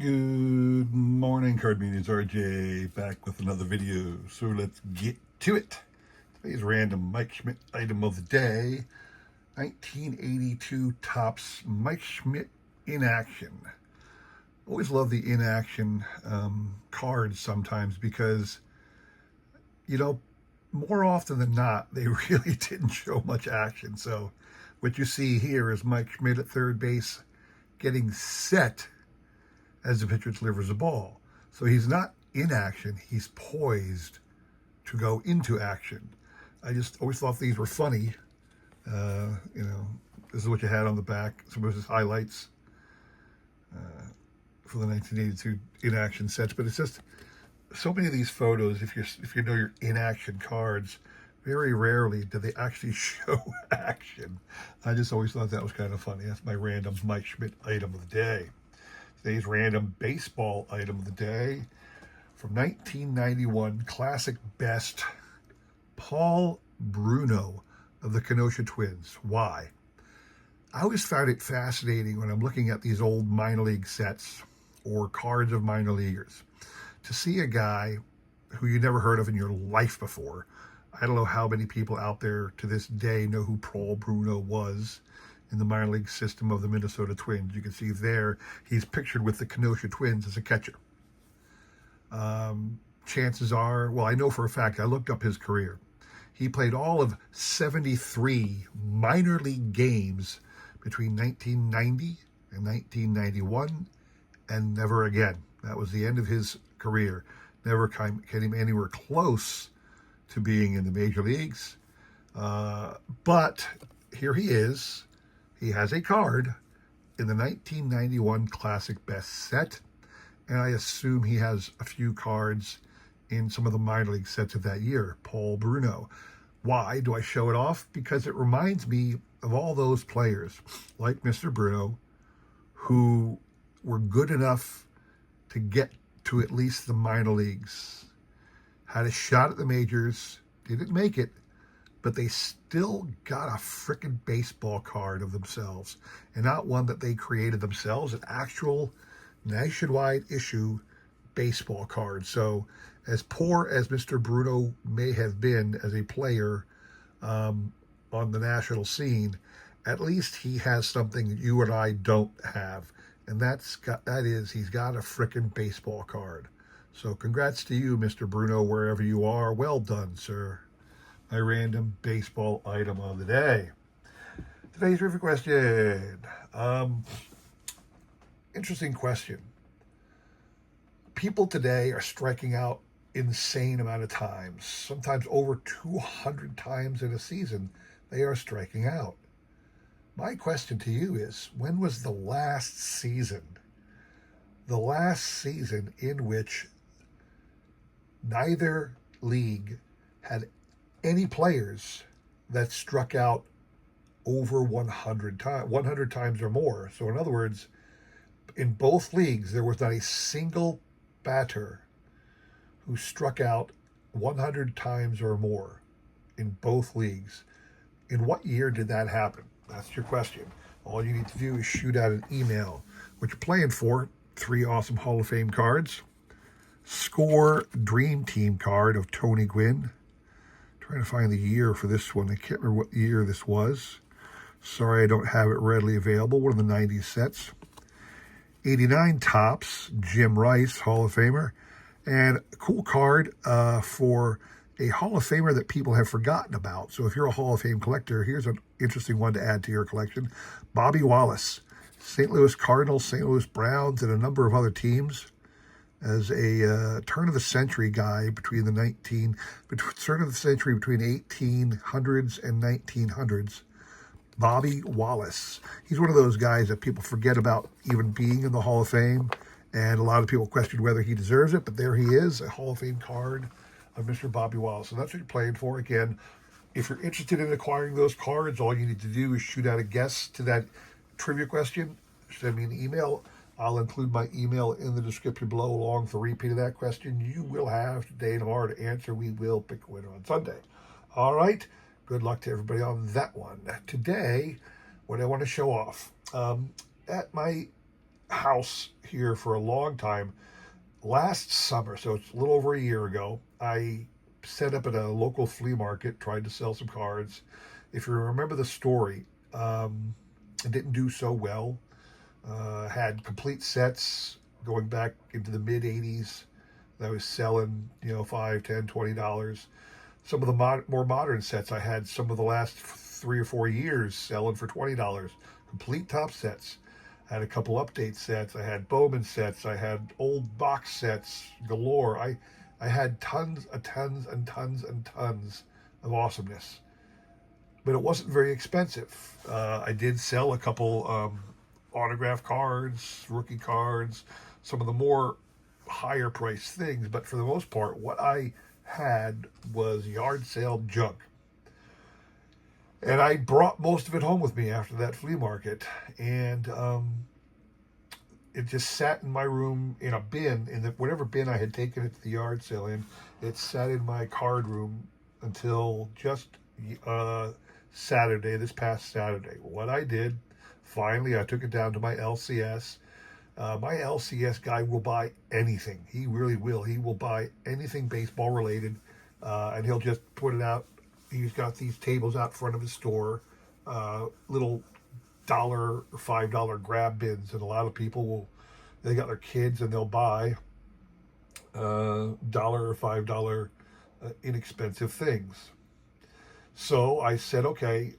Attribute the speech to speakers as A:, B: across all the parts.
A: Good morning, Card Meetings. RJ back with another video. So let's get to it. Today's random Mike Schmidt item of the day: 1982 Topps Mike Schmidt in action. Always love the in action cards sometimes because, more often than not, they really didn't show much action. So what you see here is Mike Schmidt at third base getting set as the pitcher delivers the ball. So he's not in action, he's poised to go into action. I just always thought these were funny. This is what you had on the back, some of his highlights for the 1982 in action sets. But it's just so many of these photos, if you know your in action cards, very rarely do they actually show action. I just always thought that was kind of funny. That's my random Mike Schmidt item of the day. Today's random baseball item of the day, from 1991, classic best, Paul Bruno of the Kenosha Twins. Why? I always found it fascinating when I'm looking at these old minor league sets or cards of minor leaguers to see a guy who you never heard of in your life before. I don't know how many people out there to this day know who Paul Bruno was in the minor league system of the Minnesota Twins. You can see there he's pictured with the Kenosha Twins as a catcher. Chances are, well, I know for a fact, I looked up his career. He played all of 73 minor league games between 1990 and 1991, and never again. That was the end of his career. Never came anywhere close to being in the major leagues. But here he is. He has a card in the 1991 Classic Best set, and I assume he has a few cards in some of the minor league sets of that year. Paul Bruno. Why do I show it off? Because it reminds me of all those players, like Mr. Bruno, who were good enough to get to at least the minor leagues, had a shot at the majors, didn't make it, but they still got a frickin' baseball card of themselves, and not one that they created themselves, an actual nationwide issue baseball card. So as poor as Mr. Bruno may have been as a player on the national scene, at least he has something that you and I don't have, and he's got a frickin' baseball card. So congrats to you, Mr. Bruno, wherever you are. Well done, sir. My random baseball item of the day. Today's trivia question. Interesting question. People today are striking out insane amount of times, sometimes over 200 times in a season, they are striking out. My question to you is, when was the last season in which neither league had any players that struck out over 100 times or more? So in other words, in both leagues, there was not a single batter who struck out 100 times or more in both leagues. In what year did that happen? That's your question. All you need to do is shoot out an email. What you're playing for: 3 awesome Hall of Fame cards, Score Dream Team card of Tony Gwynn. Trying to find the year for this one. I can't remember what year this was. Sorry, I don't have it readily available. One of the 90s sets. 89 Topps, Jim Rice, Hall of Famer. And a cool card for a Hall of Famer that people have forgotten about. So if you're a Hall of Fame collector, here's an interesting one to add to your collection. Bobby Wallace, St. Louis Cardinals, St. Louis Browns, and a number of other teams. As a turn-of-the-century guy between 1800s and 1900s, Bobby Wallace. He's one of those guys that people forget about even being in the Hall of Fame, and a lot of people question whether he deserves it, but there he is, a Hall of Fame card of Mr. Bobby Wallace. So that's what you're playing for. Again, if you're interested in acquiring those cards, all you need to do is shoot out a guess to that trivia question. Send me an email. I'll include my email in the description below along with the repeat of that question. You will have today and tomorrow to answer. We will pick a winner on Sunday. All right. Good luck to everybody on that one. Today, what I want to show off. At my house here for a long time. Last summer, so it's a little over a year ago, I set up at a local flea market, tried to sell some cards. If you remember the story, it didn't do so well. Had complete sets going back into the mid 80s that I was selling, $5, $10, $20. Some of the more modern sets I had some of the last 3 or 4 years selling for $20. Complete top sets. I had a couple update sets. I had Bowman sets. I had old box sets galore. I had tons of awesomeness, but it wasn't very expensive. I did sell a couple autograph cards, rookie cards, some of the more higher priced things, but for the most part, what I had was yard sale junk. And I brought most of it home with me after that flea market. And it just sat in my room in a bin, in whatever bin I had taken it to the yard sale in. It sat in my card room until just Saturday, this past Saturday. What I did, finally, I took it down to my LCS. My LCS guy will buy anything. He really will. He will buy anything baseball related, and he'll just put it out. He's got these tables out front of his store, little $1 or $5 grab bins, and a lot of people they got their kids and they'll buy $1 or $5 inexpensive things. So I said, okay.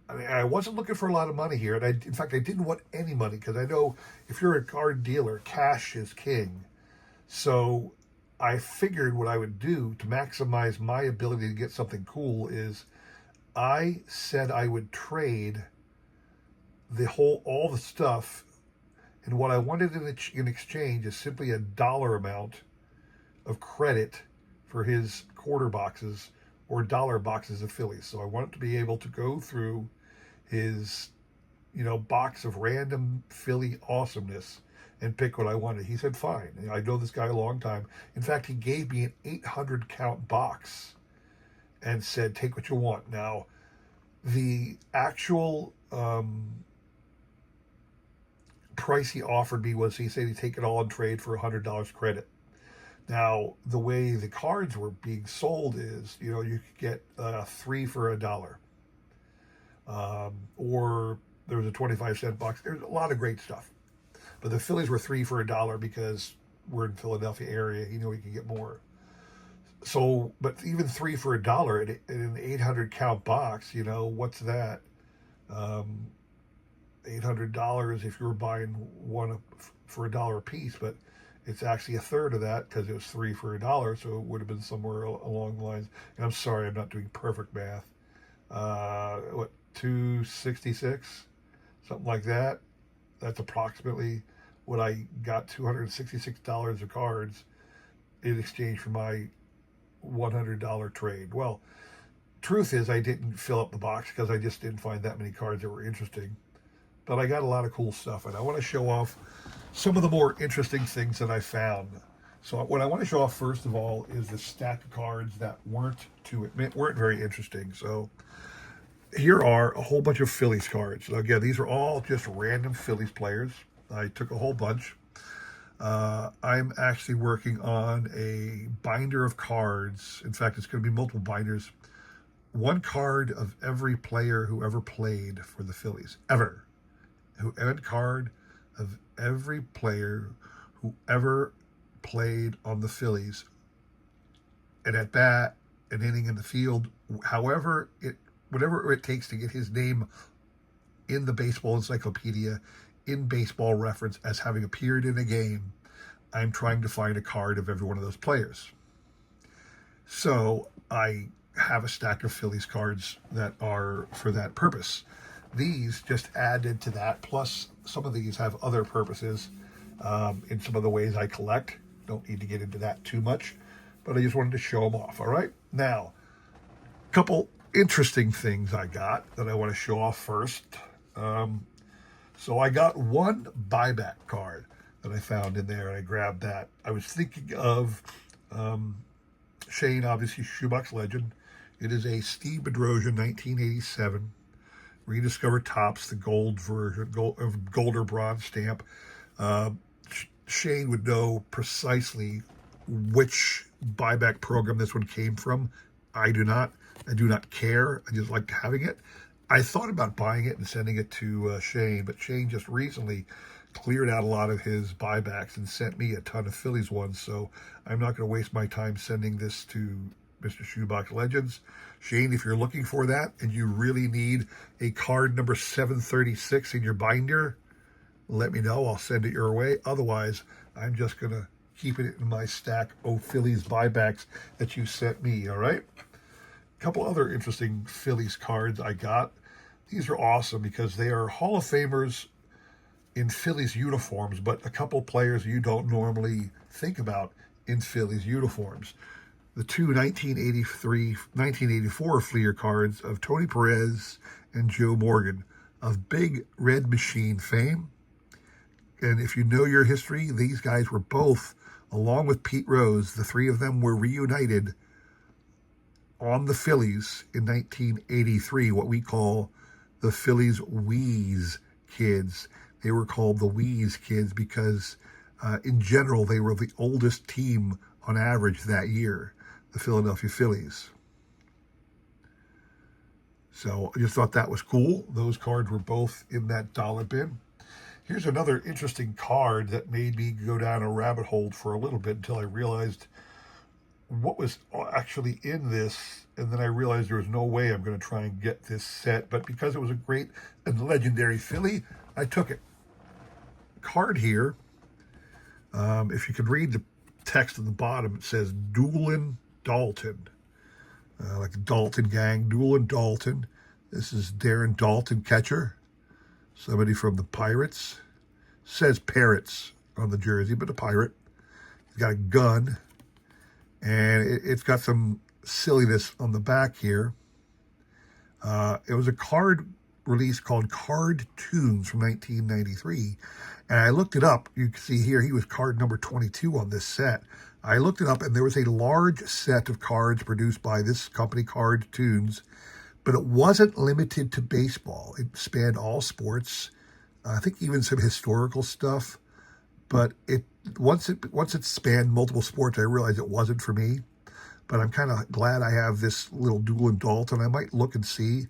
A: I wasn't looking for a lot of money here, and in fact, I didn't want any money because I know if you're a card dealer, cash is king. So I figured what I would do to maximize my ability to get something cool is I said I would trade all the stuff, and what I wanted in exchange is simply a dollar amount of credit for his quarter boxes or dollar boxes of Phillies. So I wanted to be able to go through his, box of random Philly awesomeness and pick what I wanted. He said, fine. I know this guy a long time. In fact, he gave me an 800 count box and said, take what you want. Now, the actual price he offered me was, he said he'd take it all and trade for $100 credit. Now, the way the cards were being sold is, you could get 3 for $1. Or there was a 25-cent box. There's a lot of great stuff. But the Phillies were 3 for $1 because we're in Philadelphia area. He knew he could get more. So, but even 3 for $1 in an 800 count box, what's that? $800 if you were buying one for $1 a piece, but it's actually a third of that because it was 3 for $1, so it would have been somewhere along the lines. And I'm sorry, I'm not doing perfect math. 266, something like that. That's approximately what I got, $266 of cards in exchange for my $100 trade. Well, truth is I didn't fill up the box because I just didn't find that many cards that were interesting. But I got a lot of cool stuff, and I want to show off some of the more interesting things that I found. So what I want to show off first of all is the stack of cards that weren't very interesting. So here are a whole bunch of Phillies cards. Now, again, these are all just random Phillies players. I took a whole bunch. I'm actually working on a binder of cards. In fact, it's going to be multiple binders. One card of every player who ever played for the Phillies, ever. One card of every player who ever played on the Phillies, and at bat, and hitting in the field, whatever it takes to get his name in the baseball encyclopedia, in Baseball Reference, as having appeared in a game. I'm trying to find a card of every one of those players. So I have a stack of Phillies cards that are for that purpose. These just added to that, plus some of these have other purposes in some of the ways I collect. Don't need to get into that too much, but I just wanted to show them off. All right, now, a couple interesting things I got that I want to show off first. So I got one buyback card that I found in there, and I grabbed that. I was thinking of Shane, obviously Shoebox Legend. It is a Steve Bedrosian 1987 rediscovered Topps, the gold version, gold or bronze stamp. Shane would know precisely which buyback program this one came from. I do not. I do not care. I just liked having it. I thought about buying it and sending it to Shane, but Shane just recently cleared out a lot of his buybacks and sent me a ton of Phillies ones, so I'm not going to waste my time sending this to Mr. Shoebox Legends. Shane, if you're looking for that and you really need a card number 736 in your binder, let me know. I'll send it your way. Otherwise, I'm just going to keep it in my stack of Phillies buybacks that you sent me, all right? A couple other interesting Phillies cards I got. These are awesome because they are Hall of Famers in Phillies uniforms, but a couple players you don't normally think about in Phillies uniforms. The two 1984 Fleer cards of Tony Perez and Joe Morgan of Big Red Machine fame. And if you know your history, these guys were both, along with Pete Rose, the three of them were reunited on the Phillies in 1983, what we call the Phillies Wheeze Kids. They were called the Wheeze Kids because, in general, they were the oldest team on average that year, the Philadelphia Phillies. So I just thought that was cool. Those cards were both in that dollar bin. Here's another interesting card that made me go down a rabbit hole for a little bit until I realized what was actually in this, and then I realized there was no way I'm going to try and get this set, but because it was a great and legendary Philly, I took it. Card here, if you could read the text at the bottom, it says Doolin Dalton, like the Dalton gang, Doolin Dalton. This is Darren Dalton, catcher, somebody from the Pirates. Says Parrots on the jersey, but a pirate. He's got a gun, and it's got some silliness on the back here. It was a card release called Card Tunes from 1993, and I looked it up. You can see here he was card number 22 on this set. I looked it up, and there was a large set of cards produced by this company, Card Tunes, but it wasn't limited to baseball. It spanned all sports. I think even some historical stuff, but once it spanned multiple sports, I realized it wasn't for me. But I'm kind of glad I have this little Doolin Dalton. I might look and see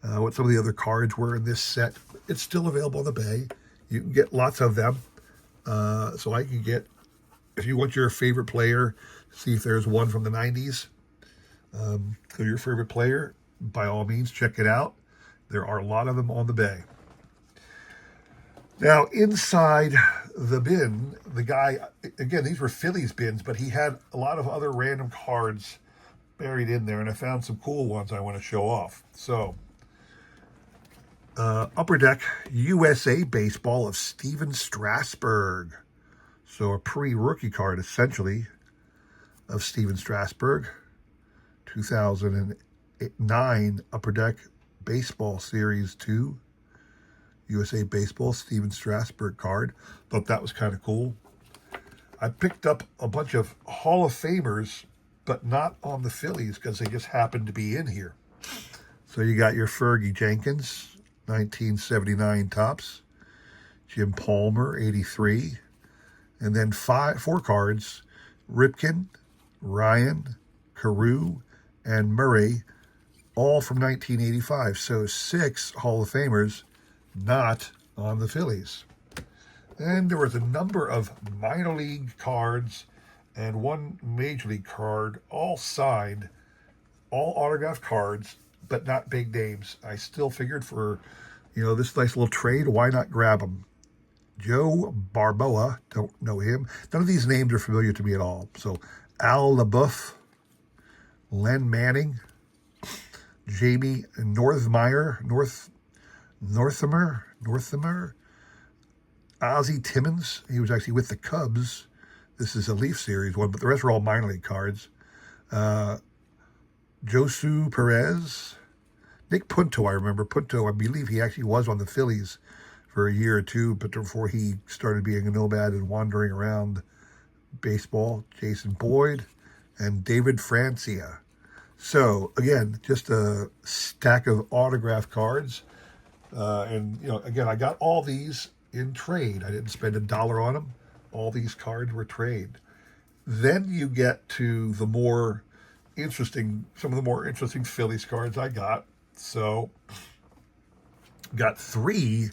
A: what some of the other cards were in this set. It's still available on the Bay. You can get lots of them. So I can get, if you want your favorite player, see if there's one from the 90s. So your favorite player, by all means, check it out. There are a lot of them on the Bay. Now, inside the bin, the guy, again, these were Phillies bins, but he had a lot of other random cards buried in there, and I found some cool ones I want to show off. So, Upper Deck USA Baseball of Steven Strasburg. So, a pre-rookie card, essentially, of Steven Strasburg. 2009 Upper Deck Baseball Series 2. USA Baseball, Steven Strasburg card. Thought that was kind of cool. I picked up a bunch of Hall of Famers, but not on the Phillies because they just happened to be in here. So you got your Fergie Jenkins, 1979 tops. Jim Palmer, 83. And then four cards, Ripken, Ryan, Carew, and Murray, all from 1985. So 6 Hall of Famers, not on the Phillies. And there was a number of minor league cards and one major league card, all signed, all autographed cards, but not big names. I still figured for, this nice little trade, why not grab them? Joe Barboa, don't know him. None of these names are familiar to me at all. So Al LaBeouf, Len Manning, Jamie Northmeyer, Northamer, Ozzie Timmons. He was actually with the Cubs. This is a Leaf Series one, but the rest are all minor league cards. Josu Perez, Nick Punto. I remember Punto. I believe he actually was on the Phillies for a year or two, but before he started being a nomad and wandering around baseball. Jason Boyd and David Francia. So again, just a stack of autograph cards. And again, I got all these in trade. I didn't spend $1 on them. All these cards were trade. Then you get to the more interesting, some of the more interesting Phillies cards I got. So, got 3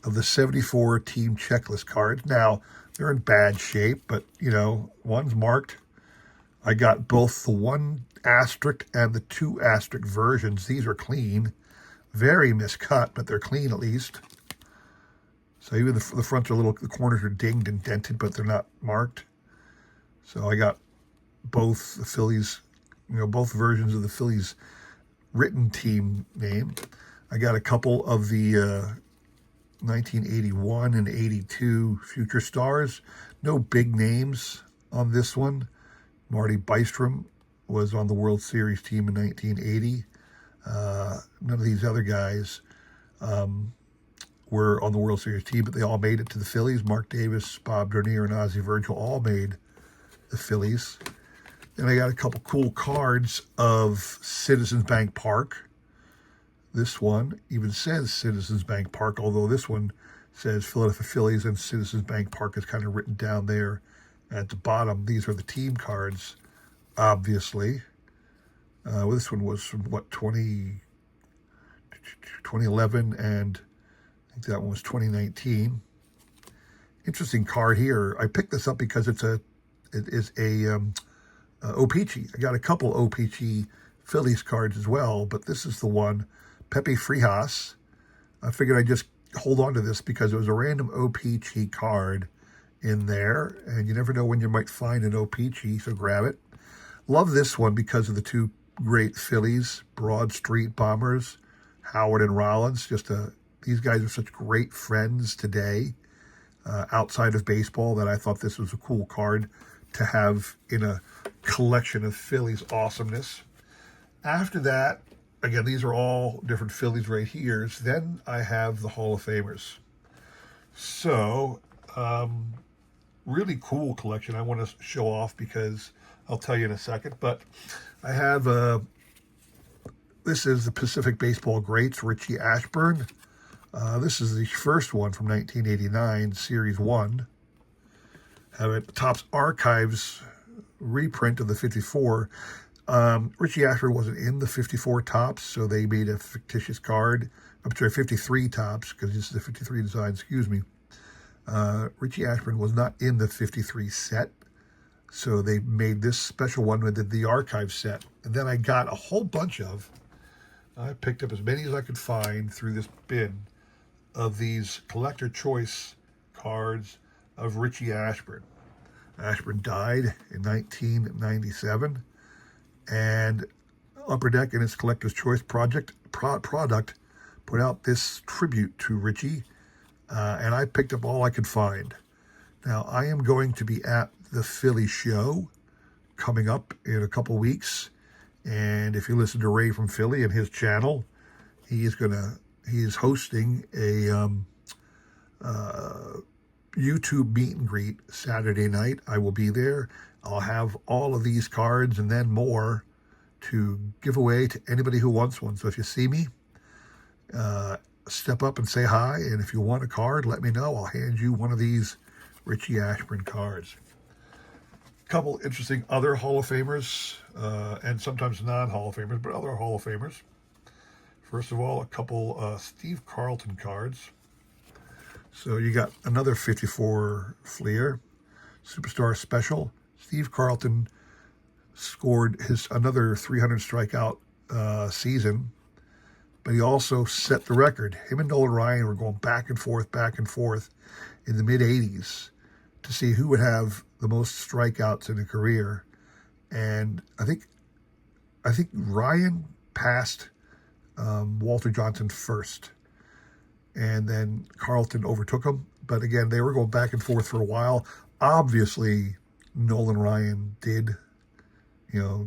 A: of the 74 team checklist cards. Now, they're in bad shape, but, one's marked. I got both the 1 asterisk and the 2 asterisk versions. These are clean. Very miscut, but they're clean at least. So even the fronts are the corners are dinged and dented, but they're not marked. So I got both the Phillies, both versions of the Phillies written team name. I got a couple of the 1981 and 82 Future Stars. No big names on this one. Marty Bystrom was on the World Series team in 1980. None of these other guys were on the World Series team, but they all made it to the Phillies. Mark Davis, Bob Dernier, and Ozzie Virgil all made the Phillies. Then I got a couple cool cards of Citizens Bank Park. This one even says Citizens Bank Park, although this one says Philadelphia Phillies and Citizens Bank Park is kind of written down there at the bottom. These are the team cards, obviously. This one was from, 2011, and I think that one was 2019. Interesting card here. I picked this up because it is a O-Pee-Chee. I got a couple O-Pee-Chee Phillies cards as well, but this is the one, Pepe Frias. I figured I'd just hold on to this because it was a random O-Pee-Chee card in there, and you never know when you might find an O-Pee-Chee, so grab it. Love this one because of the 2 great Phillies, Broad Street Bombers, Howard and Rollins. These guys are such great friends today outside of baseball that I thought this was a cool card to have in a collection of Phillies awesomeness. After that, again, these are all different Phillies right here. Then I have the Hall of Famers. So, really cool collection I want to show off because I'll tell you in a second. But I have, this is the Pacific Baseball Greats, Richie Ashburn. This is the first one from 1989, Series 1. Have it Topps Archives reprint of the 54. Richie Ashburn wasn't in the 54 Topps, so they made a fictitious card. I'm sorry, 53 Topps, because this is the 53 design, excuse me. Richie Ashburn was not in the 53 set, so they made this special one with the archive set. And then I got a whole bunch I picked up as many as I could find through this bin of these collector choice cards of Richie Ashburn. Ashburn died in 1997, and Upper Deck in its Collector's Choice product put out this tribute to Richie, and I picked up all I could find. Now, I am going to be at the Philly show coming up in a couple weeks, and if you listen to Ray from Philly and his channel, he is hosting a YouTube meet and greet Saturday night. I will be there. I'll have all of these cards and then more to give away to anybody who wants one. So if you see me, step up and say hi. And if you want a card, let me know. I'll hand you one of these Richie Ashburn cards. A couple interesting other Hall of Famers, and sometimes non-Hall of Famers, but other Hall of Famers. First of all, a couple Steve Carlton cards. So you got another 54 Fleer, Superstar Special. Steve Carlton scored another 300 strikeout season, but he also set the record. Him and Nolan Ryan were going back and forth in the mid-'80s to see who would have the most strikeouts in a career. And I think Ryan passed Walter Johnson first, and then Carlton overtook him. But again, they were going back and forth for a while. Obviously, Nolan Ryan did,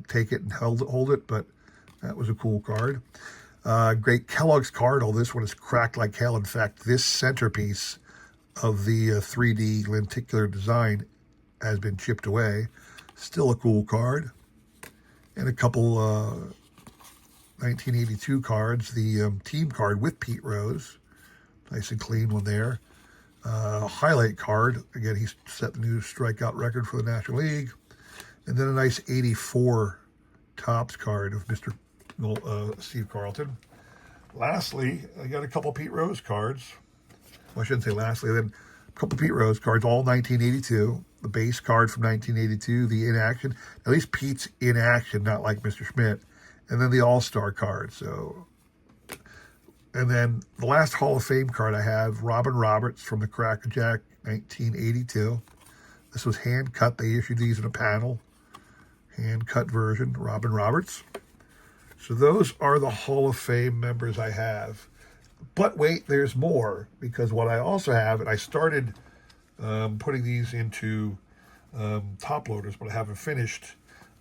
A: take it and hold it, but that was a cool card. Great Kellogg's card. Oh, this one is cracked like hell. In fact, this centerpiece of the 3D lenticular design has been chipped away. Still a cool card. And a couple 1982 cards. The team card with Pete Rose. Nice and clean one there. highlight card. Again, he set the new strikeout record for the National League. And then a nice 84 Topps card of Mr. Steve Carlton. Lastly, I got a couple Pete Rose cards. Well, I shouldn't say lastly. Then a couple Pete Rose cards, all 1982. The base card from 1982, the in action. At least Pete's in action, not like Mr. Schmidt. And then the All-Star card. So, and then the last Hall of Fame card I have, Robin Roberts from the Crackerjack, 1982. This was hand cut. They issued these in a panel. Hand cut version, Robin Roberts. So those are the Hall of Fame members I have. But wait, there's more, because what I also have, and I started putting these into top loaders, but I haven't finished.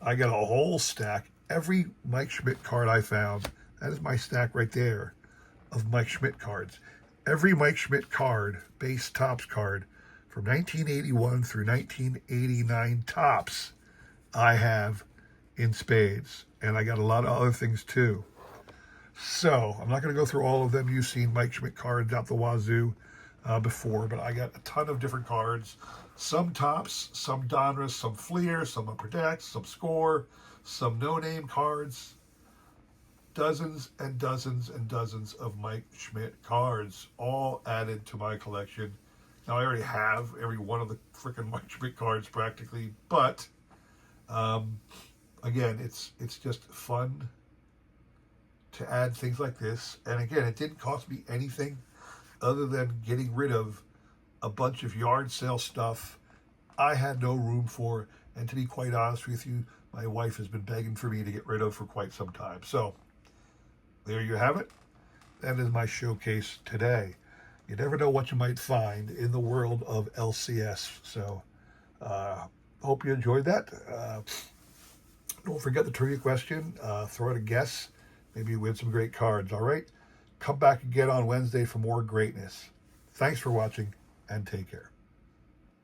A: I got a whole stack. Every Mike Schmidt card I found, that is my stack right there of Mike Schmidt cards. Every Mike Schmidt card, base Topps card, from 1981 through 1989 Topps, I have in spades. And I got a lot of other things too. So I'm not going to go through all of them. You've seen Mike Schmidt cards out the wazoo before, but I got a ton of different cards. Some Topps, some Donruss, some Fleer, some Upper Decks, some Score, some no-name cards. Dozens and dozens and dozens of Mike Schmidt cards, all added to my collection. Now, I already have every one of the freaking Mike Schmidt cards practically, but again, it's just fun to add things like this. And again, it didn't cost me anything other than getting rid of a bunch of yard sale stuff I had no room for. And to be quite honest with you, my wife has been begging for me to get rid of for quite some time. So there you have it. That is my showcase today. You never know what you might find in the world of LCS. So hope you enjoyed that. Don't forget the trivia question. Throw out a guess. Maybe you win some great cards. All right? Come back again on Wednesday for more greatness. Thanks for watching, and take care.